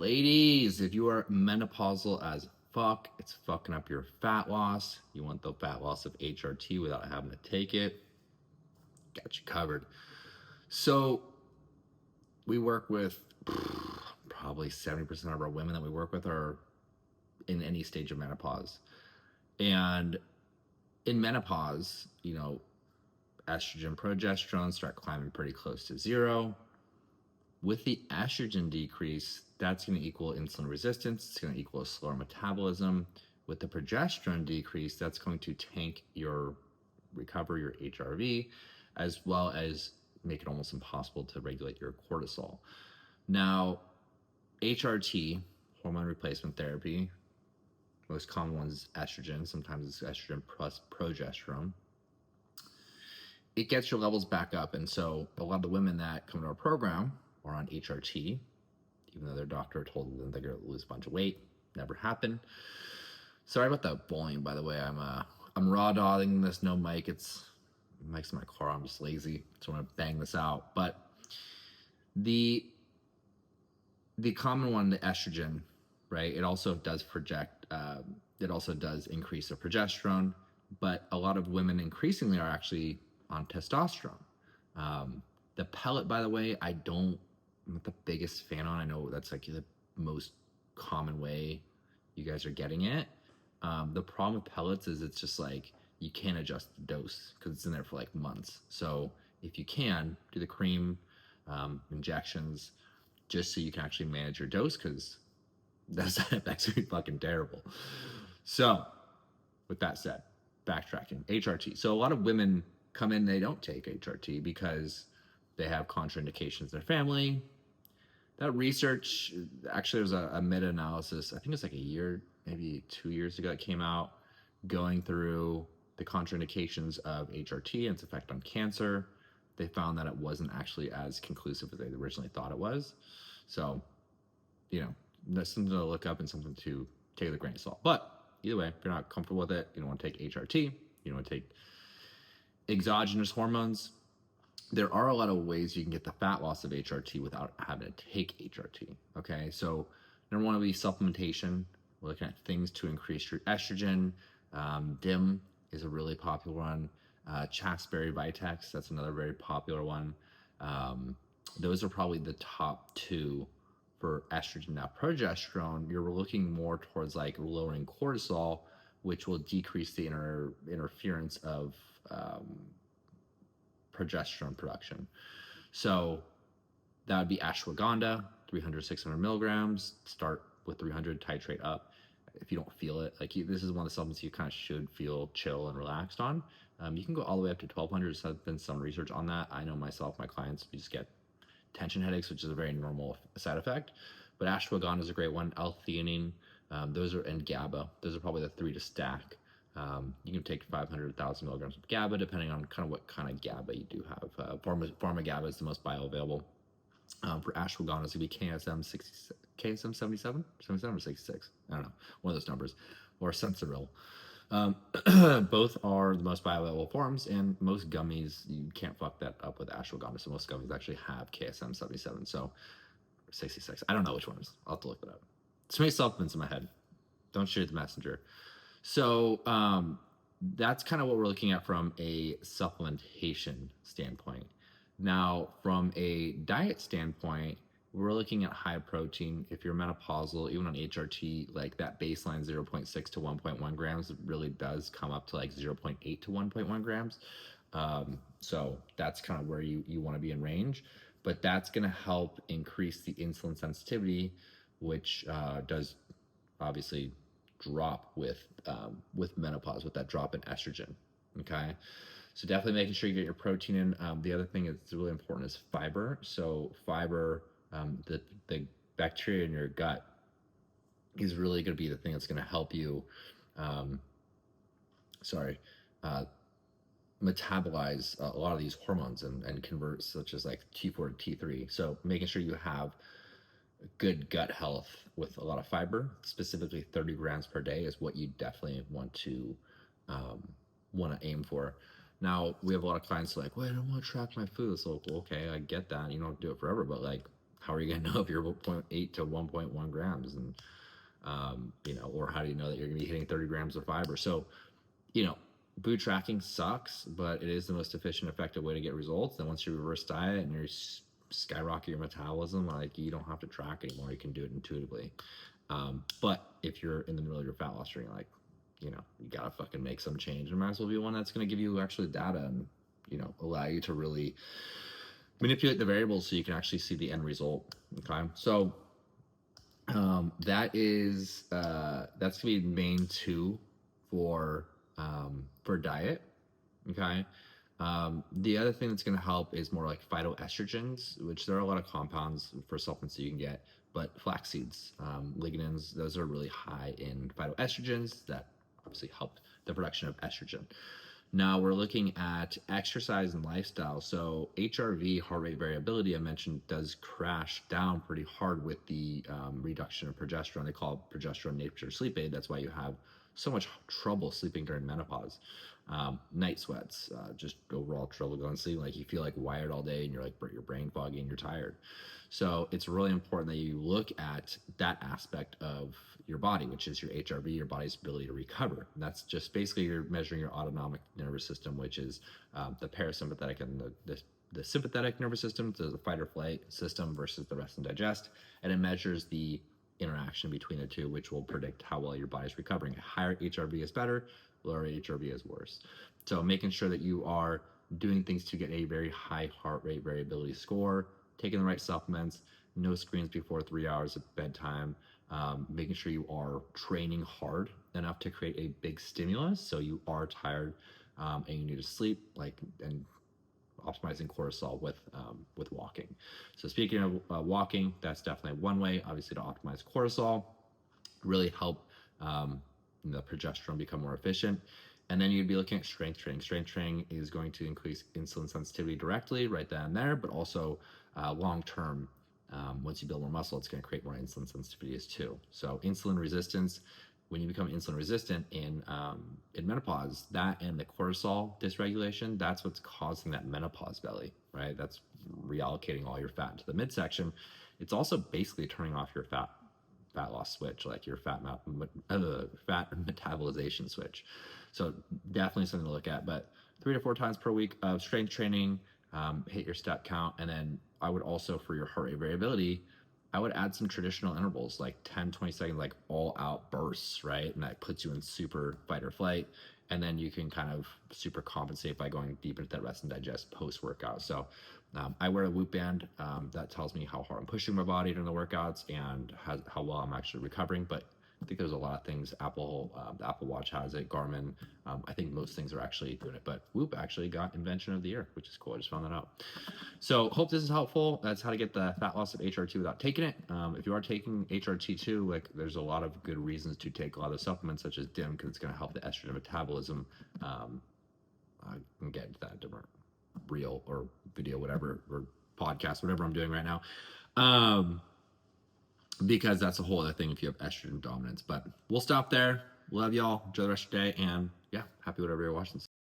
Ladies, if you are menopausal as fuck, it's fucking up your fat loss. You want the fat loss of HRT without having to take it. Got you covered. So we work with probably 70% of our women that we work with are in any stage of menopause. And in menopause, estrogen, progesterone start climbing pretty close to zero. With the estrogen decrease, that's going to equal insulin resistance. It's going to equal a slower metabolism. With the progesterone decrease, that's going to recover your HRV, as well as make it almost impossible to regulate your cortisol. Now, HRT, hormone replacement therapy, most common one is estrogen. Sometimes it's estrogen plus progesterone. It gets your levels back up. And so a lot of the women that come to our program are on HRT, even though their doctor told them they're going to lose a bunch of weight. Never happened. Sorry about that volume, by the way. I'm raw dogging this, no mic. Mic's in my car. I'm just lazy. So I want to bang this out. But the common one, the estrogen, right? It also does it also does increase the progesterone, but a lot of women increasingly are actually on testosterone. The pellet, by the way, I'm not the biggest fan on. I know that's like the most common way you guys are getting it. The problem with pellets is it's just like you can't adjust the dose because it's in there for like months. So if you can, do the cream injections just so you can actually manage your dose, because that side effects are fucking terrible. So with that said, backtracking, HRT. So a lot of women come in, they don't take HRT because they have contraindications in their family. That research, actually, there was a meta-analysis, I think it's like a year, maybe 2 years ago, it came out going through the contraindications of HRT and its effect on cancer. They found that it wasn't actually as conclusive as they originally thought it was. So, that's something to look up and something to take with a grain of salt. But either way, if you're not comfortable with it, you don't want to take HRT, you don't want to take exogenous hormones, there are a lot of ways you can get the fat loss of HRT without having to take HRT. Okay, so number one will be supplementation. We're looking at things to increase your estrogen. DIM is a really popular one. Chasteberry Vitex, that's another very popular one. Those are probably the top two for estrogen. Now, progesterone, you're looking more towards like lowering cortisol, which will decrease the interference of progesterone production. So that would be ashwagandha, 300, 600 milligrams. Start with 300, titrate up. If you don't feel it, this is one of the supplements you kind of should feel chill and relaxed on. You can go all the way up to 1200. There's been some research on that. I know myself, my clients, we just get tension headaches, which is a very normal side effect. But ashwagandha is a great one. L-theanine, and GABA. Those are probably the three to stack. You can take 500 1,000 milligrams of GABA, depending on kind of what kind of GABA you do have. Pharma GABA is the most bioavailable. For ashwagandha, it's going to be KSM 77 or 66. I don't know, one of those numbers, or Sensoril. Both are the most bioavailable forms, and most gummies, you can't fuck that up with ashwagandha. So most gummies actually have KSM 77. So 66. I don't know which one is. I'll have to look it up. Too many supplements in my head. Don't shoot the messenger. So that's kind of what we're looking at from a supplementation standpoint. Now, from a diet standpoint, we're looking at high protein. If you're menopausal, even on HRT, like that baseline 0.6 to 1.1 grams, it really does come up to like 0.8 to 1.1 grams. So that's kind of where you want to be in range. But that's going to help increase the insulin sensitivity, which does obviously drop with menopause, with that drop in estrogen. Okay, so definitely making sure you get your protein in. The other thing that's really important is fiber. So fiber, the bacteria in your gut is really going to be the thing that's going to help you metabolize a lot of these hormones and convert, such as like T4 to T3. So making sure you have good gut health with a lot of fiber, specifically 30 grams per day, is what you definitely want to aim for. Now, we have a lot of clients like, well, I don't want to track my food. So, okay, I get that. You don't do it forever, but like, how are you going to know if you're 0.8 to 1.1 grams? And, or how do you know that you're going to be hitting 30 grams of fiber? So, food tracking sucks, but it is the most efficient, effective way to get results. And once you reverse diet and you skyrocket your metabolism, like, you don't have to track anymore. You can do it intuitively. But if you're in the middle of your fat loss journey, like, you gotta fucking make some change. It might as well be one that's going to give you actually data and, allow you to really manipulate the variables so you can actually see the end result. Okay. So, that's gonna be main two for diet. Okay. The other thing that's going to help is more like phytoestrogens, which there are a lot of compounds for supplements that you can get, but flax seeds, lignans, those are really high in phytoestrogens that obviously help the production of estrogen. Now we're looking at exercise and lifestyle. So HRV, heart rate variability, I mentioned, does crash down pretty hard with the reduction of progesterone. They call it progesterone nature's sleep aid. That's why you have so much trouble sleeping during menopause. Night sweats, just overall trouble going to sleep. Like, you feel like wired all day and you're like, your brain foggy and you're tired. So it's really important that you look at that aspect of your body, which is your HRV, your body's ability to recover. And that's just basically you're measuring your autonomic nervous system, which is the parasympathetic and the sympathetic nervous system, so the fight or flight system versus the rest and digest. And it measures the interaction between the two, which will predict how well your body's recovering. Higher HRV is better, lower HRV is worse. So making sure that you are doing things to get a very high heart rate variability score, taking the right supplements, no screens before 3 hours of bedtime, making sure you are training hard enough to create a big stimulus so you are tired and you need to sleep, and optimizing cortisol with walking. So speaking of walking, that's definitely one way, obviously, to optimize cortisol, really help the progesterone become more efficient. And then you'd be looking at strength training. Strength training is going to increase insulin sensitivity directly right then and there, but also long term, once you build more muscle, it's going to create more insulin sensitivity too. So insulin resistance, when you become insulin resistant in menopause, that and the cortisol dysregulation, that's what's causing that menopause belly, right? That's reallocating all your fat into the midsection. It's also basically turning off your fat loss switch, like your fat metabolization switch. So definitely something to look at. But 3 to 4 times per week of strength training, hit your step count. And then I would also, for your heart rate variability, I would add some traditional intervals, like 10, 20 seconds, like all out bursts, right? And that puts you in super fight or flight. And then you can kind of super compensate by going deep into that rest and digest post workout. So I wear a Whoop band that tells me how hard I'm pushing my body during the workouts and how well I'm actually recovering. But I think there's a lot of things. The Apple Watch has it, Garmin. I think most things are actually doing it, but Whoop actually got invention of the year, which is cool. I just found that out. So hope this is helpful. That's how to get the fat loss of HRT without taking it. If you are taking HRT too, like, there's a lot of good reasons to take a lot of supplements such as DIM, because it's going to help the estrogen metabolism. I can get into that in a different reel or video, whatever, or podcast, whatever I'm doing right now. Because that's a whole other thing if you have estrogen dominance. But we'll stop there. Love y'all. Enjoy the rest of your day. And yeah, happy whatever you're watching.